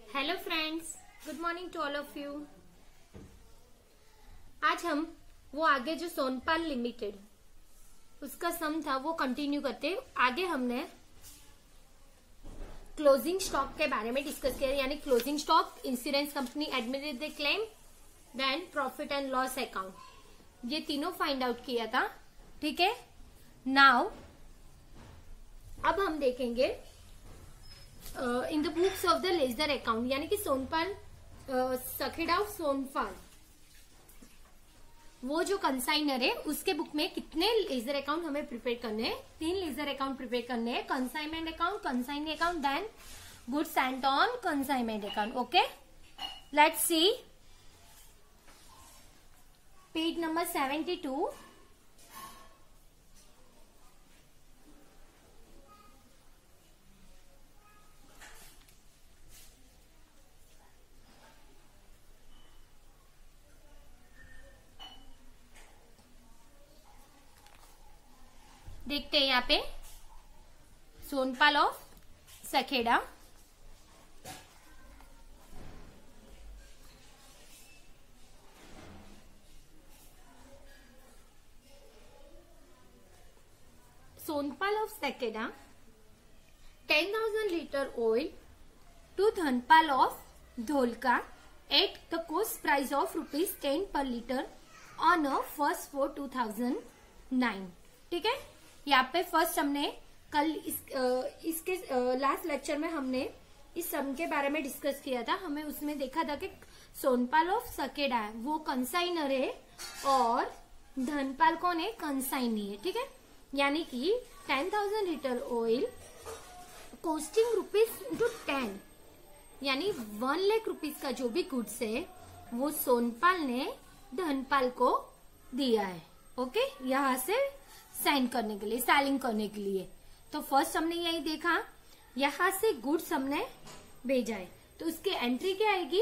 Hello friends, good morning to all of you. आज हम वो आगे जो सोनपाल लिमिटेड उसका सम था वो कंटिन्यू करते। आगे हमने क्लोजिंग स्टॉक के बारे में डिस्कस किया, यानी closing stock, insurance company admitted the claim, then profit and loss account, ये तीनों फाइंड आउट किया था। ठीक है, नाउ अब हम देखेंगे in the books of the ledger account, यानी कि सोनपाल सखेड़ा सोनपाल वो जो कंसाइनर है उसके बुक में कितने लेजर अकाउंट हमें प्रिपेयर करने हैं। 3 लेजर अकाउंट प्रिपेयर करने हैं, consignment account, consignee account, then goods sent on consignment account. Okay, let's see page number 72। देखते हैं यहाँ पे Sonpal of Sakheda, Sonpal of Sakheda 10,000 litre oil to Dhanpal of Dholka at the cost price of ₹10 per litre on a 1 for 2009। ठीक है, यहाँ पे first हमने कल इसके लास्ट लेक्चर में हमने इस सम के बारे में डिस्कस किया था। हमें उसमें देखा था कि सोनपाल ऑफ सखेड़ा है वो कंसाइनर है और धनपाल कौन है, कंसाइनी है। ठीक है, यानी कि 10,000 लीटर ऑयल कॉस्टिंग ₹10, यानी 1 लाख रुपीज का जो भी गुड्स है वो सोनपाल ने धनपाल को दिया है। ओके, यहाँ से साइन करने के लिए, सेलिंग करने के लिए। तो फर्स्ट हमने यही देखा, यहां से गुड्स हमने भेजा है तो उसकी एंट्री क्या आएगी,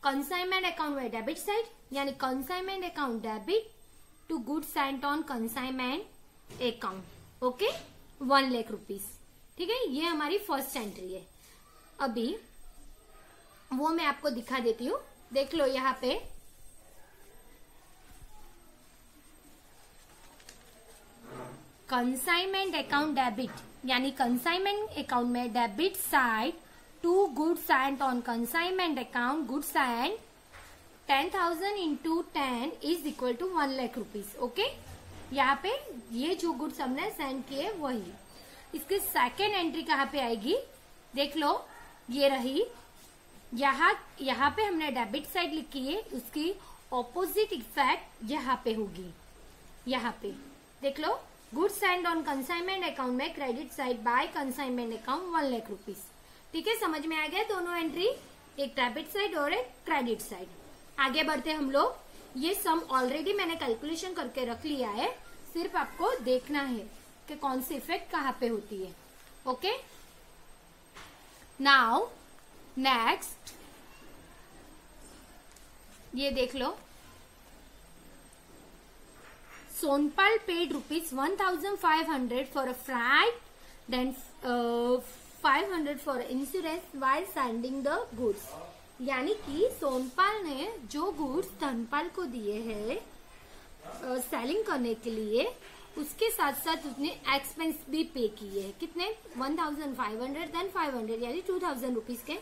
कंसाइनमेंट अकाउंट में डेबिट साइड, यानी consignment account debit to goods sent on consignment account. Okay, 1 lakh rupees. ठीक है, ये हमारी फर्स्ट एंट्री है। अभी वो मैं आपको दिखा देती हूँ, देख लो यहाँ पे कंसाइनमेंट अकाउंट डेबिट, यानी कंसाइनमेंट अकाउंट में debit side to goods sent on consignment account, goods sent 10,000 into 10 is equal to 1 lakh rupees. Okay, यहाँ पे ये जो गुड्स हमने सेंड किए वही। इसकी सेकेंड एंट्री कहाँ पे आएगी, देख लो, ये रही। यहाँ पे हमने डेबिट साइड लिखी है, उसकी ऑपोजिट इफेक्ट यहाँ पे होगी। यहाँ पे देख लो, goods send on consignment account में credit side by consignment account 1 lakh rupees. ठीक है, समझ में आ गया दोनों एंट्री, एक डेबिट साइड और एक क्रेडिट साइड। आगे बढ़ते हम लोग, ये सम ऑलरेडी मैंने कैलकुलेशन करके रख लिया है, सिर्फ आपको देखना है कि कौन सी इफेक्ट कहाँ पे होती है। ओके, नाउ नेक्स्ट ये देख लो, Sonpal paid ₹1,500 for a freight, then 500 for insurance while sending the goods। यानी कि सोनपाल ने जो गुड्स धनपाल को दिए हैं सेलिंग करने के लिए, उसके साथ साथ उसने एक्सपेंस भी पे किए हैं। कितने, 1,500 देन 500, यानी 2,000 रुपीज के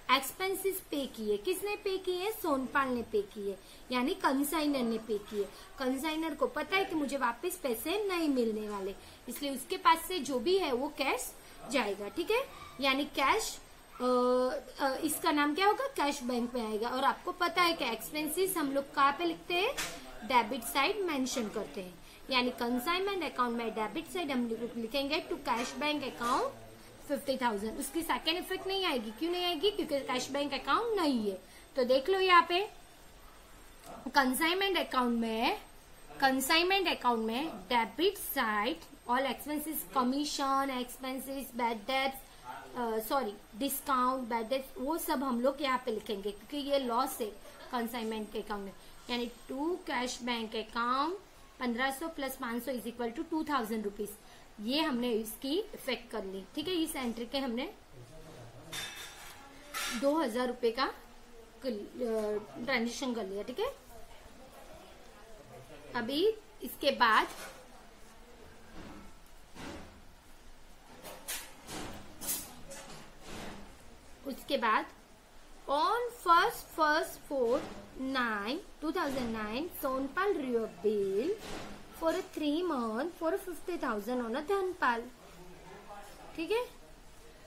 एक्सपेंसेस पे किए। किसने पे किए, सोनपाल ने पे किए, यानी कंसाइनर ने पे किए। कंसाइनर को पता है कि मुझे वापस पैसे नहीं मिलने वाले, इसलिए उसके पास से जो भी है वो कैश जाएगा। ठीक है, यानी कैश, इसका नाम क्या होगा, कैश बैंक में आएगा। और आपको पता है कि एक्सपेंसेस हम लोग कहाँ पे लिखते हैं, डेबिट साइड मेंशन करते हैं, यानी कंसाइनमेंट अकाउंट में डेबिट साइड हम लिखेंगे टू कैश बैंक अकाउंट 50,000। उसकी सेकेंड इफेक्ट नहीं आएगी। क्यों नहीं आएगी, क्योंकि कैश बैंक अकाउंट नहीं है। तो देख लो यहाँ पे कंसाइनमेंट अकाउंट में debit side all expenses, commission expenses, bad debts, discount, bad debts, वो सब हम लोग यहाँ पे लिखेंगे क्योंकि ये लॉस है कंसाइनमेंट के अकाउंट में। यानी to cash bank account 1,500 plus 500 is equal to 2,000 rupees. ये हमने इसकी इफेक्ट कर ली। ठीक है, इस एंट्री के हमने 2,000 रुपए का ट्रांजेक्शन कर लिया। ठीक है, अभी इसके बाद on 1/1/4/9/2009 Sonpal drew a bill for a 3 month for 50,000 on a Dhanpal। ठीक है,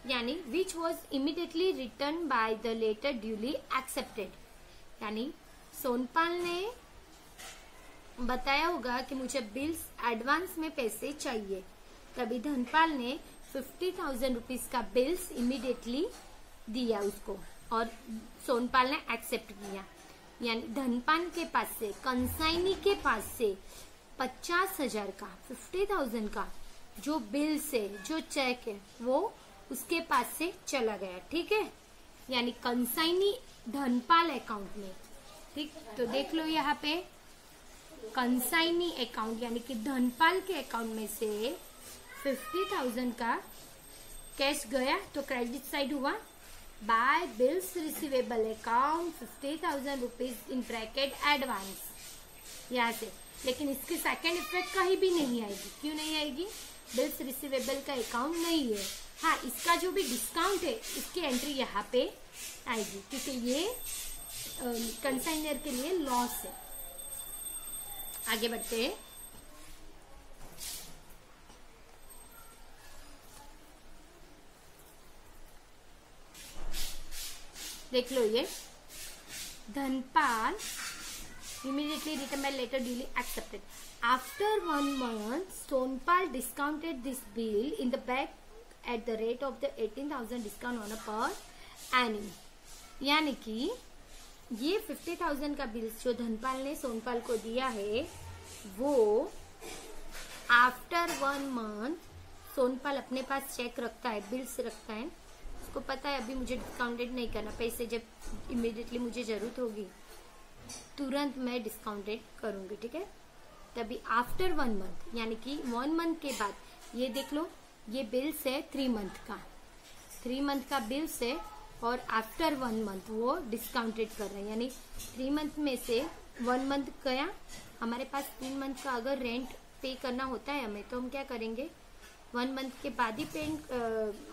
यानी which was immediately return by the letter duly accepted. यानी सोनपाल ने बताया होगा कि मुझे बिल्स एडवांस में पैसे चाहिए, तभी धनपाल ने 50,000 रुपीज का बिल्स इमीडिएटली दिया उसको और सोनपाल ने एक्सेप्ट किया। यानी धनपाल के पास से, कंसाइनी के पास से 50,000 का, 50,000 का जो बिल से, जो चेक है वो उसके पास से चला गया। ठीक है, यानी कंसाइनी धनपाल अकाउंट में। ठीक, तो देख लो यहाँ पे कंसाइनी अकाउंट यानी कि धनपाल के अकाउंट में से 50,000 का कैश गया तो क्रेडिट साइड हुआ। By bills receivable account 50,000 rupees in bracket advance यहाँ से। लेकिन इसकी सेकेंड इफेक्ट कहीं भी नहीं आएगी। क्यों नहीं आएगी? बिल्स रिसीवेबल का अकाउंट नहीं है। हाँ, इसका जो भी डिस्काउंट है इसकी एंट्री यहाँ पे आएगी क्योंकि ये कंसाइनर के लिए लॉस है। आगे बढ़ते हैं। देख लो, ये Dhanpal immediately written by letter duly accepted. After 1 month, Sonpal discounted this bill in the back at the rate of the 18,000 discount on a per annum. यानी कि ये 50,000 का बिल जो धनपाल ने सोनपाल को दिया है वो आफ्टर 1 मंथ सोनपाल अपने पास चेक रखता है, बिल्स रखता है। उसको पता है अभी मुझे डिस्काउंटेड नहीं करना, पैसे जब इमीडिएटली मुझे जरूरत होगी तुरंत मैं डिस्काउंटेड करूंगी। ठीक है, तभी आफ्टर 1 मंथ यानी कि 1 मंथ के बाद ये देख लो, ये बिल्स है 3 मंथ का, 3 मंथ का बिल्स है और आफ्टर 1 मंथ वो डिस्काउंटेड कर रहे हैं। यानी 3 मंथ में से 1 मंथ गया, हमारे पास 3 मंथ का अगर रेंट पे करना होता है हमें तो हम क्या करेंगे, 1 मंथ के बाद ही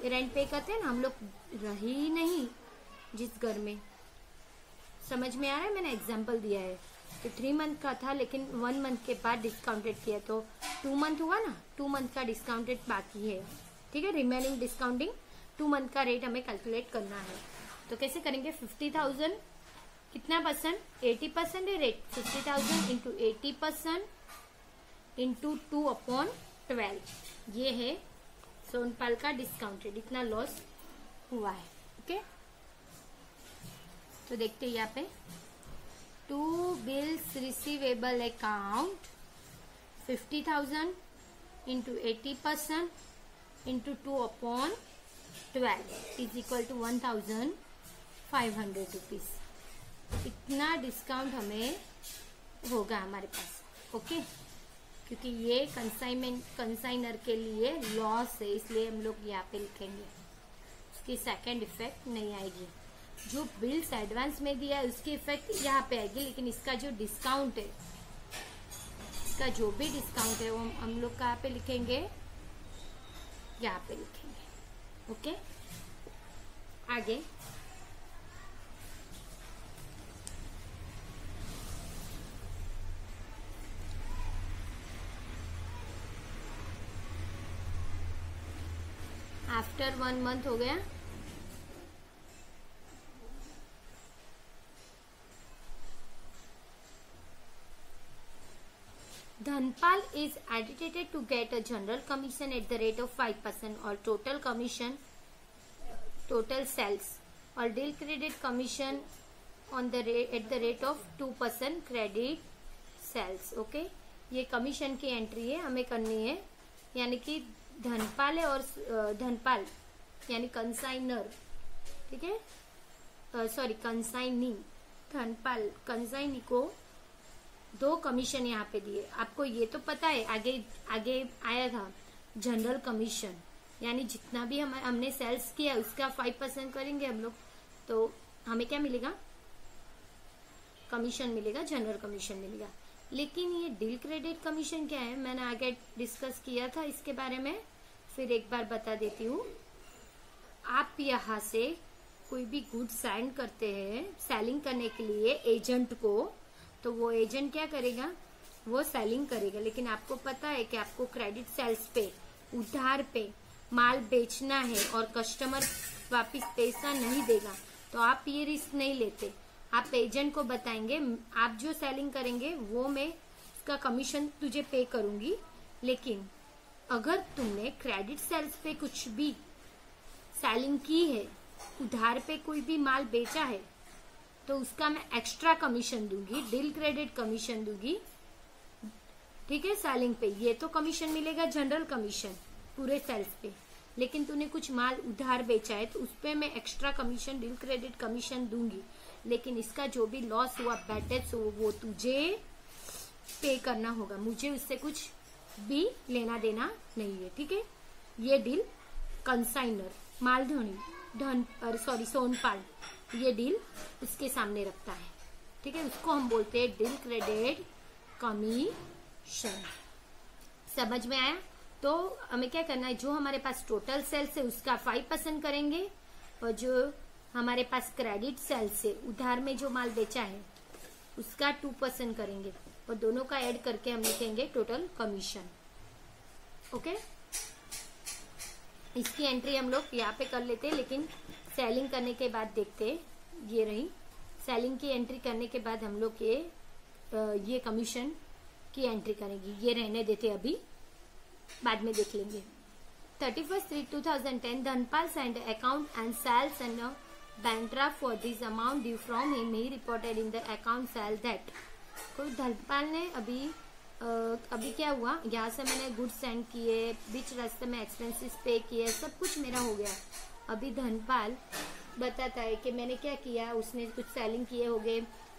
रेंट पे करते हैं ना। हम लोग रही ही नहीं जिस घर में। समझ में आ रहा है? मैंने एग्जाम्पल दिया है तो 3 मंथ का था लेकिन 1 मंथ के बाद डिस्काउंटेड किया तो 2 मंथ हुआ ना, 2 मंथ का डिस्काउंटेड बाकी है। ठीक है, रिमेनिंग डिस्काउंटिंग 2 मंथ का रेट हमें कैलकुलेट करना है। तो कैसे करेंगे? 50,000 कितना परसेंट? 80% है रेट। 50,000 इंटू 80% इंटू 2/12 ये है सोनपाल का डिस्काउंटेड, इतना लॉस हुआ है। ओके, तो देखते हैं यहाँ पे 2 bills receivable account 50,000 into 80% into 2/12 is equal to 1,500 rupees. इतना डिस्काउंट हमें होगा हमारे पास। ओके, क्योंकि ये कंसाइनर के लिए लॉस है इसलिए हम लोग यहाँ पे लिखेंगे। उसकी सेकेंड इफेक्ट नहीं आएगी। जो बिल्स एडवांस में दिया है उसकी इफेक्ट यहाँ पे आएगी, लेकिन इसका जो डिस्काउंट है, इसका जो भी डिस्काउंट है वो हम लोग कहाँ पे लिखेंगे? यहाँ पे लिखेंगे। ओके, आगे आफ्टर 1 मंथ हो गया। Dhanpal is agitated to get a general commission at the rate of 5% or total commission, total sales or deal credit commission on the rate at the rate of 2% credit sales। Okay, ये commission की entry है हमें करनी है। यानी कि धनपाल है और धनपाल यानी कंसाइनर, ठीक है, सॉरी कंसाइनी, धनपाल कंसाइनी को 2 कमीशन यहाँ पे दिए। आपको ये तो पता है, आगे आगे आया था जनरल कमीशन, यानी जितना भी हमने सेल्स किया उसका 5% करेंगे हम लोग। तो हमें क्या मिलेगा, कमीशन मिलेगा, जनरल कमीशन मिलेगा। लेकिन ये डील क्रेडिट कमीशन क्या है, मैंने आगे डिस्कस किया था इसके बारे में, फिर एक बार बता देती हूँ। आप यहाँ से कोई भी गुड सेंड करते हैं सेलिंग करने के लिए एजेंट को, तो वो एजेंट क्या करेगा, वो सेलिंग करेगा। लेकिन आपको पता है कि आपको क्रेडिट सेल्स पे, उधार पे माल बेचना है और कस्टमर वापस पैसा नहीं देगा, तो आप ये रिस्क नहीं लेते। आप एजेंट को बताएंगे आप जो सेलिंग करेंगे वो मैं उसका कमीशन तुझे पे करूंगी, लेकिन अगर तुमने क्रेडिट सेल्स पे कुछ भी सेलिंग की है, उधार पे कोई भी माल बेचा है, तो उसका मैं एक्स्ट्रा कमीशन दूंगी, डील क्रेडिट कमीशन दूंगी। ठीक है, सेलिंग पे ये तो कमीशन मिलेगा, जनरल कमीशन पूरे सेल्स पे। लेकिन तूने कुछ माल उधार बेचा है तो उस पे मैं extra commission, deal credere commission दूंगी। लेकिन इसका जो भी लॉस हुआ, बैड डेट्स हुआ, वो तुझे पे करना होगा, मुझे उससे कुछ भी लेना देना नहीं है। ठीक है, ये डील कंसाइनर सोनपाल ये डील उसके सामने रखता है। ठीक है, उसको हम बोलते हैं डील क्रेडिट कमीशन। समझ में आया? तो हमें क्या करना है, जो हमारे पास टोटल सेल्स है उसका 5% करेंगे, और जो हमारे पास क्रेडिट सेल्स से उधार में जो माल बेचा है उसका 2% करेंगे, और दोनों का ऐड करके हम लिखेंगे टोटल कमीशन। ओके, इसकी एंट्री हम लोग यहाँ पे कर लेते हैं, लेकिन सेलिंग करने के बाद देखते हैं। ये रही सेलिंग की एंट्री करने के बाद हम लोग ये कमीशन की एंट्री करेंगे। ये रहने देते अभी, बाद में देख लेंगे। 31/3/2010 Dhanpal sent account and sales and a bank draft for this amount due from him. He reported in the account sale that कोई धनपाल ने अभी क्या हुआ, यहाँ से मैंने गुड्स सेंड किए, बीच रास्ते में एक्सपेंसेस पे किए, सब कुछ मेरा हो गया। अभी धनपाल बताता है कि मैंने क्या किया, उसने कुछ सेलिंग किए हो गए,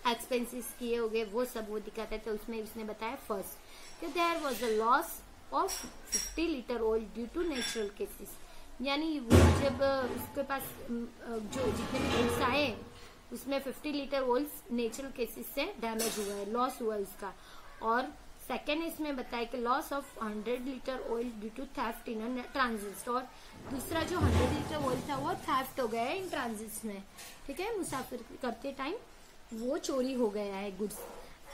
एक्सपेंसेस किए हो गए, वो सब वो दिखाता है। तो उसमें उसने बताया फर्स्ट कि there was a loss of 50 litre oil due to natural cases. यानी वो जब उसके पास जो जितने भी गुड्स आए उसमें 50 लीटर ऑयल नेचुरल केसेस से डैमेज हुआ है, लॉस हुआ है उसका। और सेकेंड इसमें बताया कि loss of 100 litre oil due to theft in transit, और दूसरा जो 100 लीटर ऑयल था वो थेफ्ट हो गया है इन ट्रांजिट में। ठीक है, मुसाफिर करते टाइम वो चोरी हो गया है goods.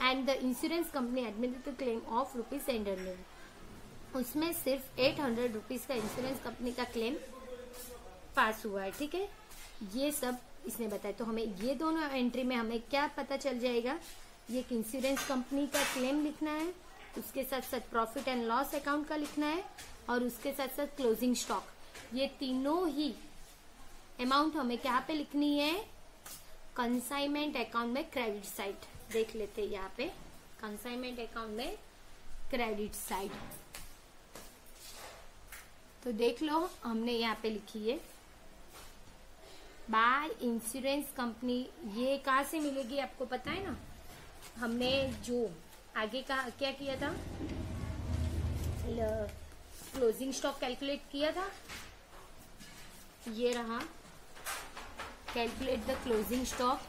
And the insurance company admitted claim of ₹800, उसमें सिर्फ 800 रुपीज का इंश्योरेंस कंपनी का क्लेम पास हुआ है। ठीक है, ये सब इसने बताया। तो हमें ये दोनों एंट्री में हमें क्या पता चल जाएगा, ये इंश्योरेंस कंपनी का क्लेम लिखना है, उसके साथ साथ प्रॉफिट एंड लॉस अकाउंट का लिखना है, और उसके साथ साथ क्लोजिंग स्टॉक। ये तीनों ही अमाउंट हमें क्या पे लिखनी है, कंसाइनमेंट अकाउंट में क्रेडिट साइड। देख लेते हैं यहाँ पे कंसाइनमेंट अकाउंट में क्रेडिट साइड, तो देख लो हमने यहाँ पे लिखी है बाय इंश्योरेंस कंपनी। ये कहाँ से मिलेगी आपको पता है ना, हमने जो आगे का क्या किया था, क्लोजिंग स्टॉक कैलकुलेट किया था। ये रहा, कैलकुलेट द क्लोजिंग स्टॉक।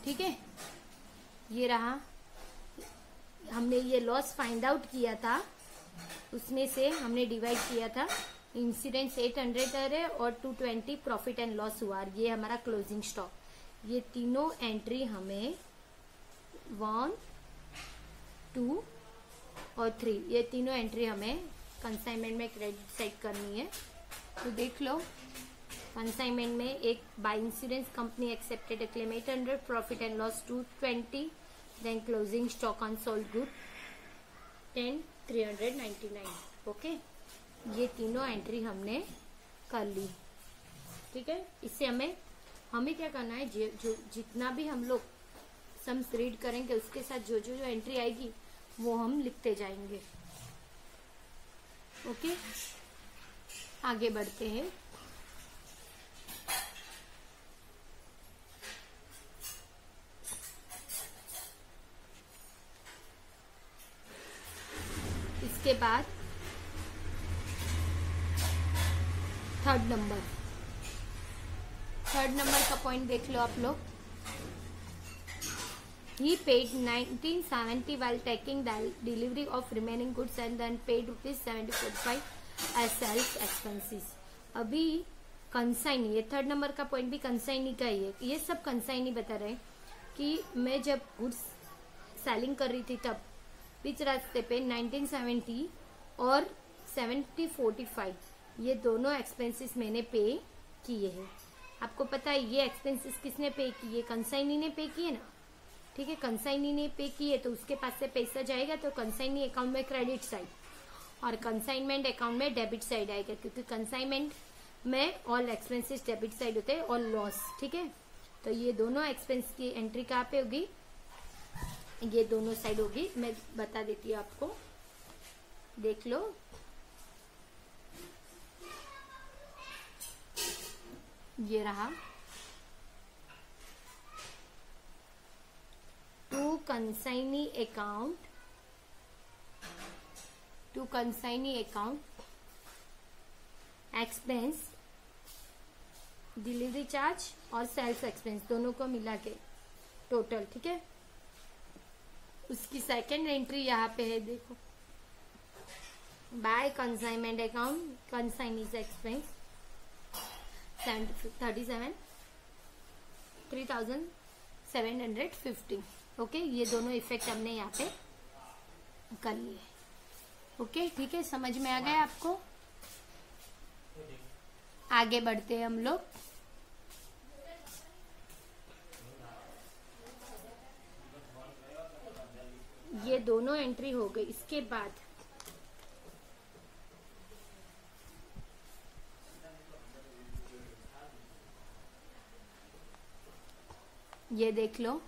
ठीक है, ये रहा, हमने ये लॉस फाइंड आउट किया था, उसमें से हमने डिवाइड किया था। इंश्योरेंस 800 है और 220 प्रॉफिट एंड लॉस हुआ, ये हमारा क्लोजिंग स्टॉक। ये तीनों एंट्री हमें 1, 2 और 3, ये तीनों एंट्री हमें कंसाइनमेंट में क्रेडिट साइड करनी है। तो देख लो, कंसाइनमेंट में एक by insurance company accepted a claim 800, profit and loss 220, then closing stock on sold good 399। Okay, ये तीनों एंट्री हमने कर ली। ठीक है, इससे हमें क्या करना है, जो जितना भी हम लोग सम्स रीड करेंगे उसके साथ जो जो एंट्री आएगी वो हम लिखते जाएंगे। ओके, आगे बढ़ते हैं। इसके बाद थर्ड नंबर थर्ड नंबर का पॉइंट देख लो आप लोग। He paid 1970 while taking the delivery of remaining goods and then paid ₹745 as sales expenses। अभी कंसाइनी, ये थर्ड नंबर का पॉइंट भी कंसाइनी का ही है। ये सब कंसाइनी बता रहे हैं कि मैं जब गुड्स सेलिंग कर रही थी तब बीच रास्ते पे 1970 और 7045 ये दोनों एक्सपेंसेस मैंने पे किए हैं। आपको पता है ये एक्सपेंसेस किसने पे किए? कंसाइनी ने पे किए ना, ठीक है। कंसाइनी ने पे किए तो उसके पास से पैसा जाएगा तो कंसाइनी अकाउंट में क्रेडिट साइड और कंसाइनमेंट अकाउंट में डेबिट साइड आएगा, क्योंकि कंसाइनमेंट में ऑल एक्सपेंसेस डेबिट साइड होते हैं और लॉस, ठीक है। तो ये दोनों एक्सपेंस की एंट्री कहाँ पे होगी? ये दोनों साइड होगी। मैं बता देती हूँ आपको, देख लो। ये रहा to consignee account expense, delivery charge और सेल्स एक्सपेंस दोनों को मिला के टोटल, ठीक है। उसकी सेकेंड एंट्री यहाँ पे है, देखो। By consignment account consignee's expense 3,750। Okay, ये दोनों इफेक्ट हमने यहाँ पे कर लिए। ओके, ठीक है, समझ में आ गया आपको? आगे बढ़ते हैं हम लोग। ये दोनों एंट्री हो गई। इसके बाद ये देख लो,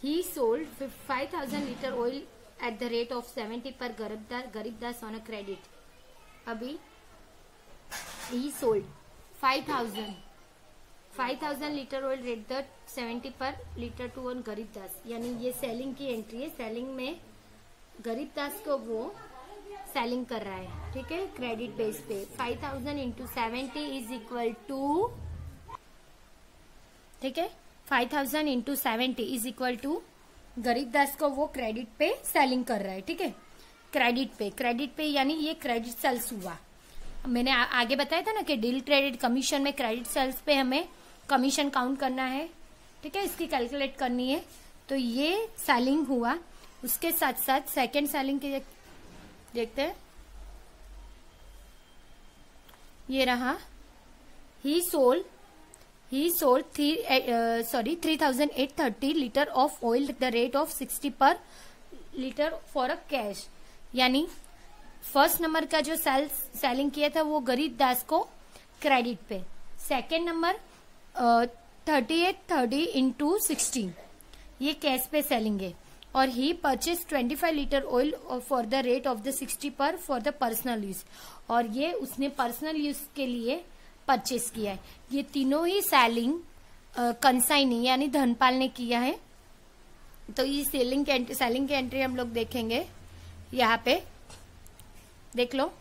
he sold 5,000 liter oil at the rate of 70 per Garibdas on a credit। अभी he sold 5,000 litre oil rate the 70 पर लीटर टू ऑन गरीबदास, यानी ये सेलिंग की एंट्री है। सेलिंग में गरीबदास को वो सेलिंग कर रहा है, ठीक है, क्रेडिट बेस पे। 5,000 इंटू 70 इज इक्वल टू, ठीक है, 5,000 into 70 is equal to Garibdas को वो क्रेडिट पे सेलिंग कर रहा है, ठीक है। क्रेडिट पे यानी ये क्रेडिट सेल्स हुआ। मैंने आगे बताया था ना कि डील ट्रेडेड कमीशन में क्रेडिट सेल्स पे हमें कमीशन काउंट करना है, ठीक है, इसकी कैलकुलेट करनी है। तो ये सेलिंग हुआ, उसके साथ साथ सेकेंड सेलिंग के देखते हैं। ये रहा, ही sold 3,830 litre of oil the rate of 60 पर लीटर फॉर अ कैश, यानी फर्स्ट नंबर का जो सेलिंग किया था वो गरीबदास को क्रेडिट पे। सेकेंड नंबर 3830 इंटू 16 ये कैश पे सेलिंग है। और ही purchase 25 litre oil for the rate of the 60 per for the personal use, और ये उसने पर्सनल यूज के लिए परचेस किया है। ये तीनों ही सेलिंग कंसाइनी यानी धनपाल ने किया है। तो ये सेलिंग की एंट्री हम लोग देखेंगे, यहाँ पे देख लो।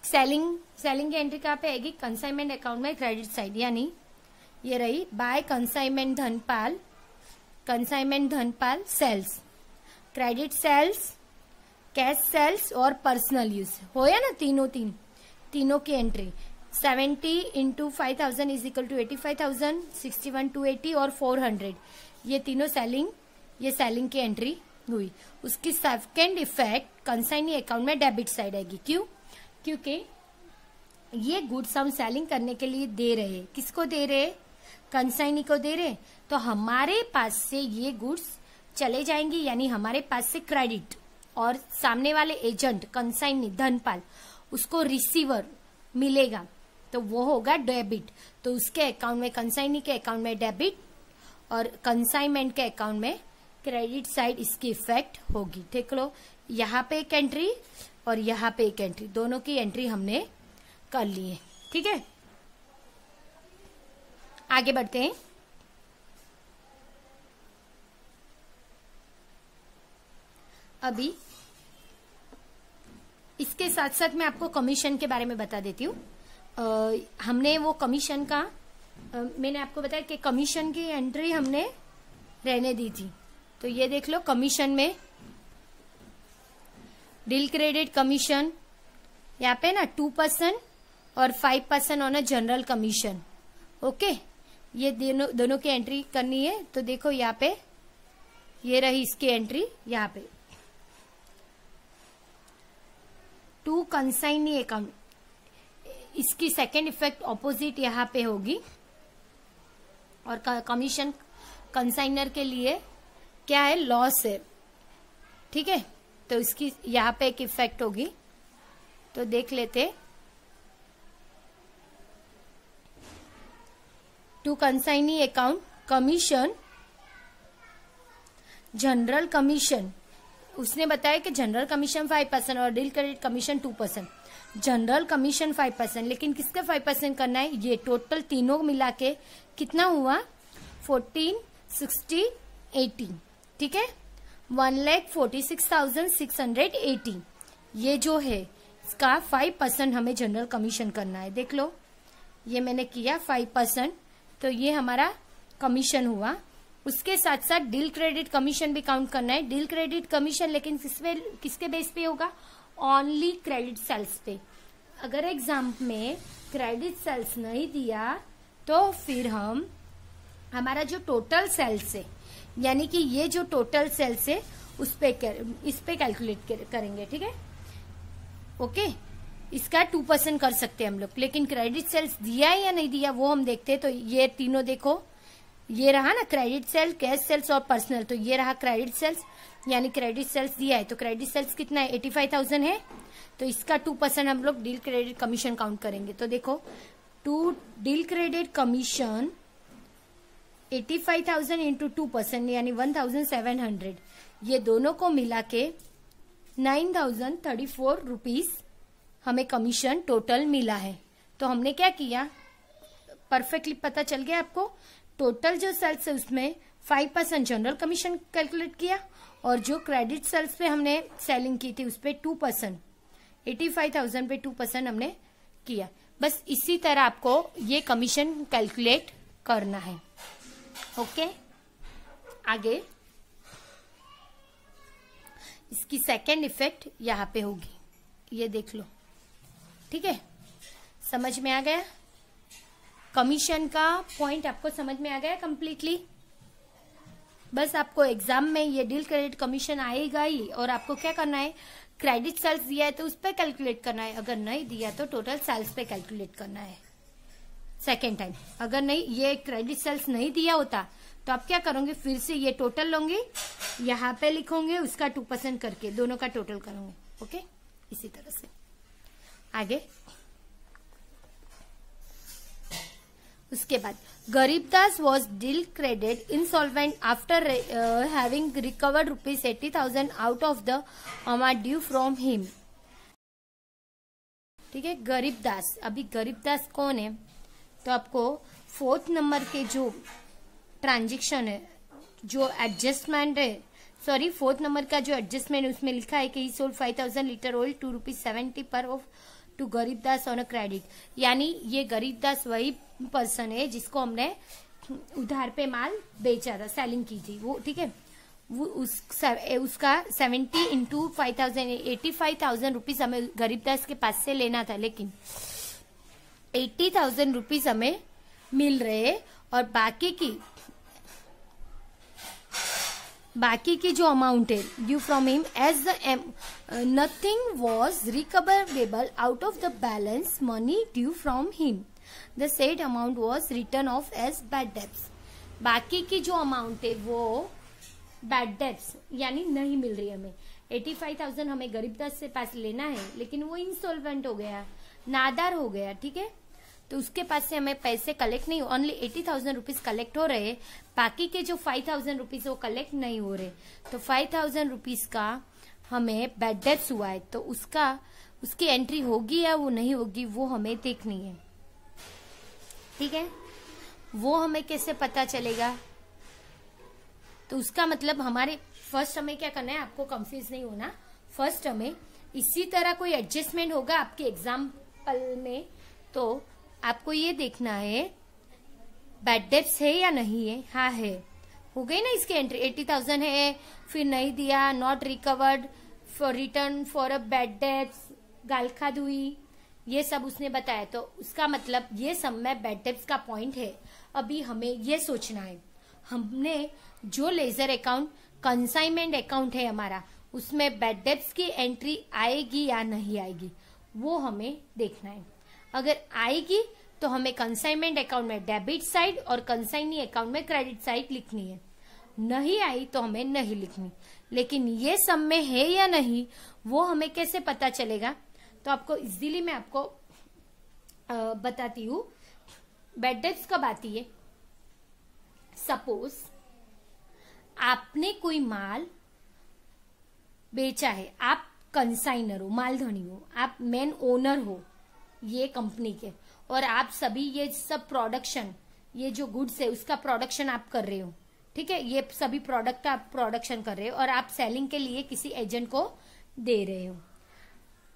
सेलिंग की एंट्री कहाँ पे आएगी? कंसाइनमेंट अकाउंट में क्रेडिट साइड, यानी ये रही by consignment Dhanpal sales, credit sales, cash sales और पर्सनल यूज हो या ना, तीनों की entry. 70 into 5,000 is equal to 85,000, 61 280 और 400, ये तीनों सेलिंग की एंट्री हुई। उसकी सेकेंड इफेक्ट कंसाइनी अकाउंट में डेबिट साइड आएगी। क्यों? क्योंकि ये गुड्स हम सेलिंग करने के लिए दे रहे, किसको दे रहे? कंसाइनी को दे रहे। तो हमारे पास से ये गुड्स चले जाएंगे, यानी हमारे पास से क्रेडिट, और सामने वाले एजेंट कंसाइनी धनपाल उसको रिसीवर मिलेगा। तो वो होगा डेबिट। तो उसके अकाउंट में, कंसाइनी के अकाउंट में डेबिट और कंसाइनमेंट के अकाउंट में क्रेडिट साइड इसकी इफेक्ट होगी। देख लो, यहाँ पे एक एंट्री और यहाँ पे एक एंट्री, दोनों की एंट्री हमने कर ली है। ठीक है, आगे बढ़ते हैं। अभी इसके साथ साथ मैं आपको कमीशन के बारे में बता देती हूँ। हमने वो कमीशन का मैंने आपको बताया कि कमीशन की एंट्री हमने रहने दी थी। तो ये देख लो, कमीशन में डील क्रेडिट कमीशन यहाँ पे ना 2% और 5% on a general commission. Okay, ये दोनों की एंट्री करनी है। तो देखो यहाँ पे ये रही इसकी एंट्री, यहाँ पे टू कंसाइनी अकाउंट, इसकी सेकेंड इफेक्ट ऑपोजिट यहाँ पे होगी। और कमीशन कंसाइनर के लिए क्या है, लॉस है। ठीक है, तो इसकी यहाँ पे एक इफेक्ट होगी। तो देख लेते, to consignee account commission, general commission उसने बताया कि जनरल कमीशन 5% और del credere commission 2%। General commission 5%, लेकिन किसका 5% करना है, ये टोटल तीनों मिला के कितना हुआ, 14, 16, 18। ठीक है, 1,46,680। ये जो है इसका 5% हमें जनरल कमीशन करना है। देख लो, ये मैंने किया 5%, तो ये हमारा कमीशन हुआ। उसके साथ साथ डील क्रेडिट कमीशन भी काउंट करना है। डील क्रेडिट कमीशन लेकिन किसके बेस पे होगा, ओनली क्रेडिट सेल्स पे। अगर एग्जाम में क्रेडिट सेल्स नहीं दिया तो फिर हम हमारा जो टोटल सेल्स है, यानी कि ये जो टोटल सेल्स है इस पे कैलकुलेट करेंगे। ठीक है, ओके, इसका 2% कर सकते हैं हम लोग, लेकिन क्रेडिट सेल्स दिया है या नहीं दिया वो हम देखते हैं। तो ये तीनों देखो, ये रहा ना क्रेडिट सेल, कैश सेल्स और पर्सनल। तो ये रहा क्रेडिट सेल्स, यानी क्रेडिट सेल्स दिया है। तो क्रेडिट सेल्स कितना है, 85,000 है। तो इसका 2% हम लोग डील क्रेडिट कमीशन काउंट करेंगे। तो देखो, to del credere commission 85,000 into 2% यानी 1,700, ये दोनों को मिला के 9,034 रुपीज हमें कमीशन टोटल मिला है। तो हमने क्या किया, परफेक्टली पता चल गया आपको। टोटल जो सेल्स है उसमें 5% जनरल कमीशन कैलकुलेट किया और जो क्रेडिट सेल्स पे हमने सेलिंग की थी उस पे 2%, 85,000 पे 2% हमने किया। बस इसी तरह आपको ये कमीशन कैलकुलेट करना है। ओके, आगे इसकी सेकेंड इफेक्ट यहाँ पे होगी, ये देख लो। ठीक है, समझ में आ गया, कमीशन का पॉइंट आपको समझ में आ गया कंप्लीटली। बस आपको एग्जाम में ये डील क्रेडिट कमीशन आएगा ही, और आपको क्या करना है, क्रेडिट सेल्स दिया है तो उस पर कैलकुलेट करना है, अगर नहीं दिया तो टोटल सेल्स पे कैलकुलेट करना है सेकेंड टाइम। अगर नहीं, ये क्रेडिट सेल्स नहीं दिया होता तो आप क्या करोगे, फिर से ये टोटल लोगे, यहाँ पे लिखोगे, उसका 2% करके दोनों का टोटल करोगे। ओके, इसी तरह से आगे। उसके बाद Garibdas was deal credit insolvent after having recovered rupees 80,000 out of the amount due from him. ठीक है, गरीबदास, अभी गरीबदास कौन है, तो आपको 4th नंबर के जो ट्रांजेक्शन है, जो एडजस्टमेंट है, सॉरी 4th नंबर का जो एडजस्टमेंट है उसमें लिखा है कि ही सोल्ड 5,000 लीटर ऑयल ₹2.70 पर off to Garibdas on a credit. यानी ये गरीबदास वही पर्सन है जिसको हमने उधार पे माल बेचा था, सेलिंग की थी वो। ठीक है, वो उसका 70 इंटू 5,000 85,000 रुपीज हमें गरीबदास के पास से लेना था, लेकिन 80,000 रुपीज हमें मिल रहे और बाकी की जो अमाउंट है due from him as the nothing was recoverable out of the balance money due from him, the said amount was return off as bad debts. बाकी की जो अमाउंट है वो बैड डेब्ट्स यानी नहीं मिल रही हमें। 85,000 हमें गरीबदास से पास लेना है, लेकिन वो इंसॉल्वेंट हो गया, नादार हो गया। ठीक है, तो उसके पास से हमें पैसे कलेक्ट नहीं, ओनली 80,000 रुपीज कलेक्ट हो रहे, बाकी के जो 5,000 रुपीज वो कलेक्ट नहीं हो रहे। तो 5,000 रुपीज का हमें बैड डेब्ट्स हुआ है, तो उसकी एंट्री होगी या वो नहीं होगी वो हमें देखनी है। ठीक है, वो हमें कैसे पता चलेगा? तो उसका मतलब फर्स्ट हमें क्या करना है, आपको कंफ्यूज नहीं होना। फर्स्ट हमें इसी तरह कोई एडजस्टमेंट होगा आपके एग्जाम्पल में, तो आपको ये देखना है बैड डेब्ट्स है या नहीं है। हाँ है, हो गई ना इसकी एंट्री, 80,000 है, फिर नहीं दिया, not recovered for return for a bad debts, गाल खाद हुई, ये सब उसने बताया। तो उसका मतलब ये सब में बैड डेब्ट्स का पॉइंट है। अभी हमें ये सोचना है, हमने जो लेजर अकाउंट कंसाइनमेंट अकाउंट है हमारा, उसमें बैड डेब्ट्स की एंट्री आएगी या नहीं आएगी, वो हमें देखना है। अगर आएगी तो हमें कंसाइनमेंट अकाउंट में डेबिट साइड और कंसाइनी अकाउंट में क्रेडिट साइड लिखनी है। नहीं आई तो हमें नहीं लिखनी। लेकिन ये सब में है या नहीं वो हमें कैसे पता चलेगा? तो आपको इजीली मैं आपको बताती हूँ। बैड डेब्ट्स कब आती है? सपोज आपने कोई माल बेचा है, आप कंसाइनर हो, मालधनी हो, आप मेन ओनर हो ये कंपनी के, और आप सभी ये सब प्रोडक्शन, ये जो गुड्स है उसका प्रोडक्शन आप कर रहे हो। ठीक है, ये सभी प्रोडक्ट आप प्रोडक्शन कर रहे हो और आप सेलिंग के लिए किसी एजेंट को दे रहे हो।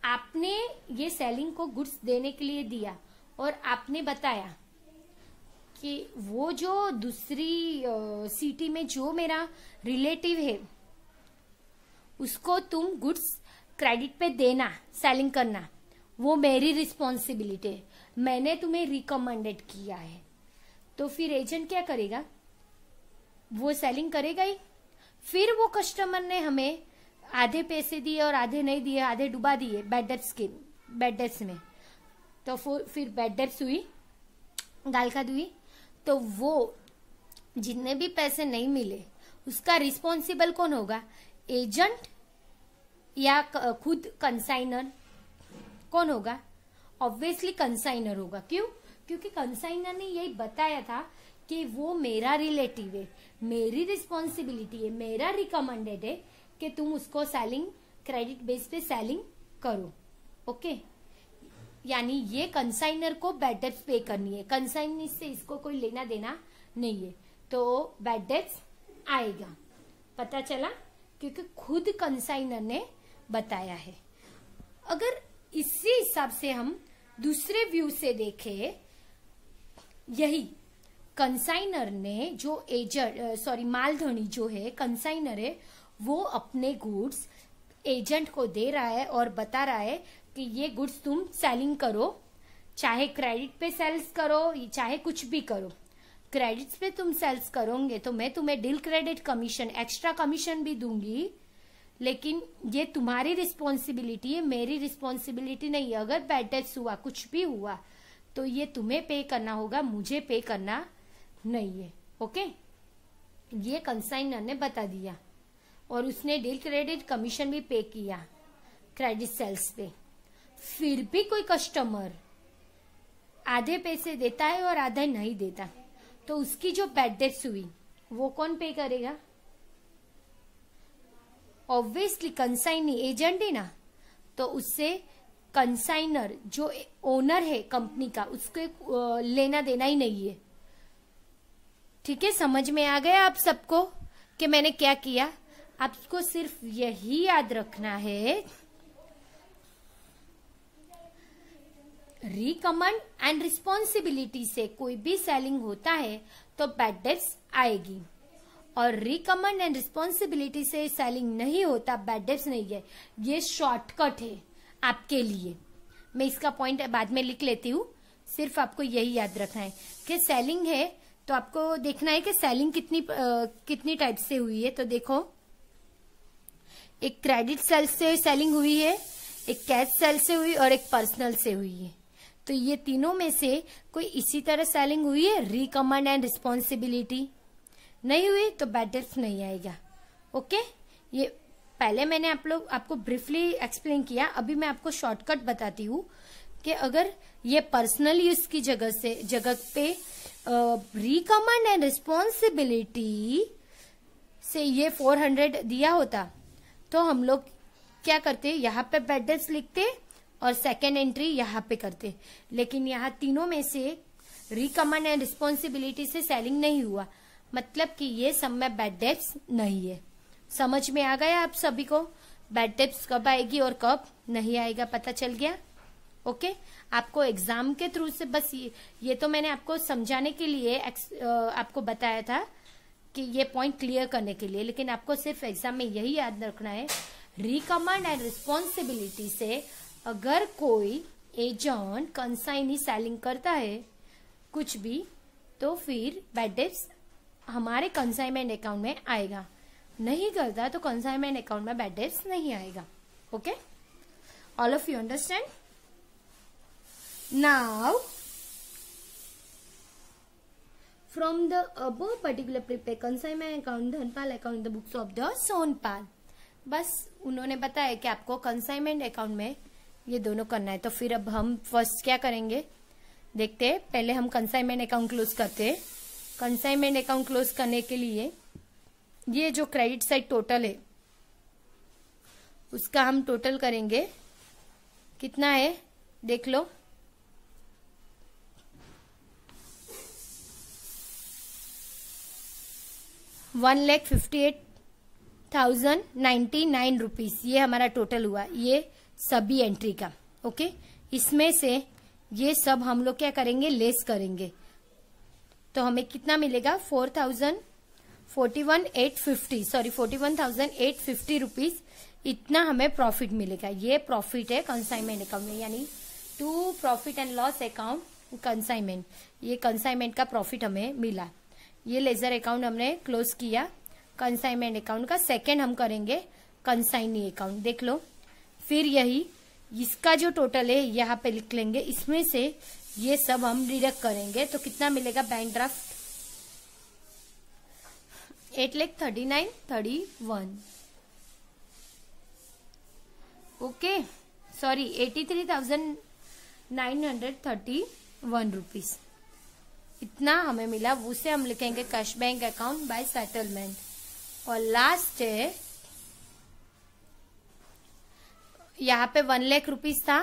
आपने ये सेलिंग को गुड्स देने के लिए दिया और आपने बताया कि वो जो दूसरी सिटी में जो मेरा रिलेटिव है उसको तुम गुड्स क्रेडिट पे देना, सेलिंग करना, वो मेरी रिस्पॉन्सिबिलिटी है, मैंने तुम्हें रिकमेंडेड किया है। तो फिर एजेंट क्या करेगा? वो सेलिंग करेगा ही। फिर वो कस्टमर ने हमें आधे पैसे दिए और आधे नहीं दिए, आधे डुबा दिए बैड डेब्ट्स में, तो फिर बैड डेब्ट्स हुई, गाल खाद हुई। तो वो जितने भी पैसे नहीं मिले उसका रिस्पॉन्सिबल कौन होगा? एजेंट या खुद कंसाइनर? कौन होगा? ऑब्वियसली कंसाइनर होगा। क्यों? क्योंकि कंसाइनर ने यही बताया था कि वो मेरा रिलेटिव है, मेरी रिस्पॉन्सिबिलिटी है, मेरा रिकमेंडेड है कि तुम उसको सेलिंग क्रेडिट बेस पे सेलिंग करो। ओके, यानी ये कंसाइनर को बैड डेब्ट्स पे करनी है, कंसाइनर से इसको कोई लेना देना नहीं है, तो बैड डेब्ट्स आएगा। पता चला? क्योंकि खुद कंसाइनर ने बताया है। अगर इसी हिसाब से हम दूसरे व्यू से देखें, यही कंसाइनर ने जो मालधनी जो है, कंसाइनर है, वो अपने गुड्स एजेंट को दे रहा है और बता रहा है कि ये गुड्स तुम सेलिंग करो, चाहे क्रेडिट पे सेल्स करो, चाहे कुछ भी करो। क्रेडिट्स पे तुम सेल्स करोगे तो मैं तुम्हें deal credere commission, extra commission भी दूंगी, लेकिन ये तुम्हारी रिस्पॉन्सिबिलिटी है, मेरी रिस्पॉन्सिबिलिटी नहीं है। अगर बैड डेब्ट्स हुआ, कुछ भी हुआ, तो ये तुम्हें पे करना होगा, मुझे पे करना नहीं है। ओके, ये कंसाइनर ने बता दिया और उसने डील क्रेडिट कमीशन भी पे किया क्रेडिट सेल्स पे। फिर भी कोई कस्टमर आधे पैसे देता है और आधे नहीं देता, तो उसकी जो बैड डेब्ट्स हुई वो कौन पे करेगा? ऑब्वियसली कंसाइनी, एजेंट है ना। तो उससे कंसाइनर जो ओनर है कंपनी का, उसको लेना देना ही नहीं है। ठीक है, समझ में आ गया आप सबको कि मैंने क्या किया? आपको सिर्फ यही याद रखना है, रिकमेंड एंड रिस्पॉन्सिबिलिटी से कोई भी सेलिंग होता है तो बैड डेब्ट्स आएगी, और रिकमेंड एंड रिस्पॉन्सिबिलिटी से सेलिंग नहीं होता, बैड डेब्ट्स नहीं है। ये शॉर्टकट है आपके लिए। मैं इसका पॉइंट बाद में लिख लेती हूँ, सिर्फ आपको यही याद रखना है कि सेलिंग है तो आपको देखना है कि सेलिंग कितनी टाइप से हुई है। तो देखो, एक क्रेडिट सेल से सेलिंग हुई है, एक कैश सेल से हुई और एक पर्सनल से हुई है। तो ये तीनों में से कोई इसी तरह सेलिंग हुई है, रिकमेंड एंड रिस्पॉन्सिबिलिटी नहीं हुई तो बैड डेब्ट्स नहीं आएगा। ओके, ये पहले मैंने आपको ब्रीफली एक्सप्लेन किया। अभी मैं आपको शॉर्टकट बताती हूँ कि अगर ये पर्सनल यूज की जगह पे रिकमेंड एंड रिस्पॉन्सिबिलिटी से ये 400 दिया होता तो हम लोग क्या करते, यहाँ पे बैड डेट्स लिखते और सेकेंड एंट्री यहाँ पे करते। लेकिन यहाँ तीनों में से रिकमेंड एंड रिस्पॉन्सिबिलिटी से सेलिंग नहीं हुआ, मतलब कि ये सब में बैड डेट्स नहीं है। समझ में आ गया आप सभी को? बैड डेट्स कब आएगी और कब नहीं आएगा पता चल गया। ओके, आपको एग्जाम के थ्रू से बस ये तो मैंने आपको समझाने के लिए आपको बताया था कि ये पॉइंट क्लियर करने के लिए, लेकिन आपको सिर्फ एग्जाम में यही याद रखना है, रिकमेंड एंड रिस्पॉन्सिबिलिटी से अगर कोई एजेंट कंसाइनी सेलिंग करता है कुछ भी, तो फिर बैड डेट्स हमारे कंसाइनमेंट अकाउंट में आएगा, नहीं करता तो कंसाइनमेंट अकाउंट में बैड डेट्स नहीं आएगा। Okay, all of you understand? Now from the above particular prepare consignment account Dhanpal account the books of the Sonpal. बस उन्होंने बताया कि आपको कंसाइनमेंट अकाउंट में ये दोनों करना है। तो फिर अब हम फर्स्ट क्या करेंगे देखते हैं। पहले हम कंसाइनमेंट अकाउंट क्लोज करते हैं। कंसाइनमेंट अकाउंट क्लोज करने के लिए ये जो क्रेडिट साइड टोटल है उसका हम टोटल करेंगे। कितना है देख लो, 1,58,099 रुपीज ये हमारा टोटल हुआ, ये सभी एंट्री का। ओके, इसमें से ये सब हम लोग क्या करेंगे, लेस करेंगे। तो हमें कितना मिलेगा, 41,850 रुपीज इतना हमें प्रॉफिट मिलेगा। ये प्रॉफिट है कंसाइनमेंट अकाउंट में, यानी to profit and loss account consignment, ये कंसाइनमेंट का प्रॉफिट हमें मिला। ये लेजर अकाउंट हमने क्लोज किया कंसाइनमेंट अकाउंट का। सेकेंड हम करेंगे कंसाइनी अकाउंट, देख लो। फिर यही इसका जो टोटल है यहाँ पे लिख लेंगे, इसमें से ये सब हम डिडक्ट करेंगे तो कितना मिलेगा, bank draft 8,39,31। Okay, sorry 83,931 rupees इतना हमें मिला। उसे हम लिखेंगे cash bank account by settlement. और लास्ट है यहाँ पे 1 लाख रुपीज था,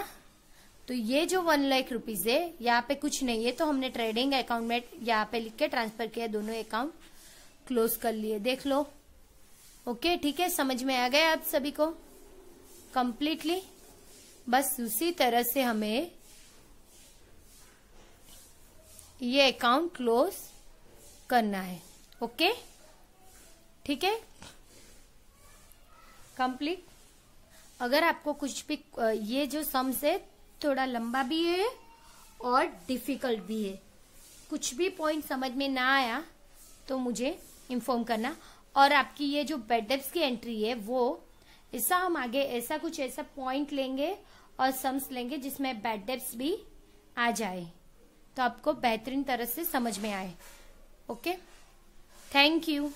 तो ये जो 1 लाख रुपीज है यहाँ पे कुछ नहीं है, तो हमने ट्रेडिंग अकाउंट में यहाँ पे लिख के ट्रांसफर किया, दोनों अकाउंट क्लोज कर लिए। देख लो। ओके, ठीक है, समझ में आ गया आप सभी को कंप्लीटली? बस उसी तरह से हमें ये अकाउंट क्लोज करना है। ओके, ठीक है, कंप्लीट। अगर आपको कुछ भी ये जो सम्स है थोड़ा लंबा भी है और डिफिकल्ट भी है, कुछ भी पॉइंट समझ में ना आया तो मुझे इन्फॉर्म करना। और आपकी ये जो बैड डेट्स की एंट्री है वो ऐसा हम आगे ऐसा पॉइंट लेंगे और सम्स लेंगे जिसमें बैड डेट्स भी आ जाए, तो आपको बेहतरीन तरह से समझ में आए। Okay, thank you.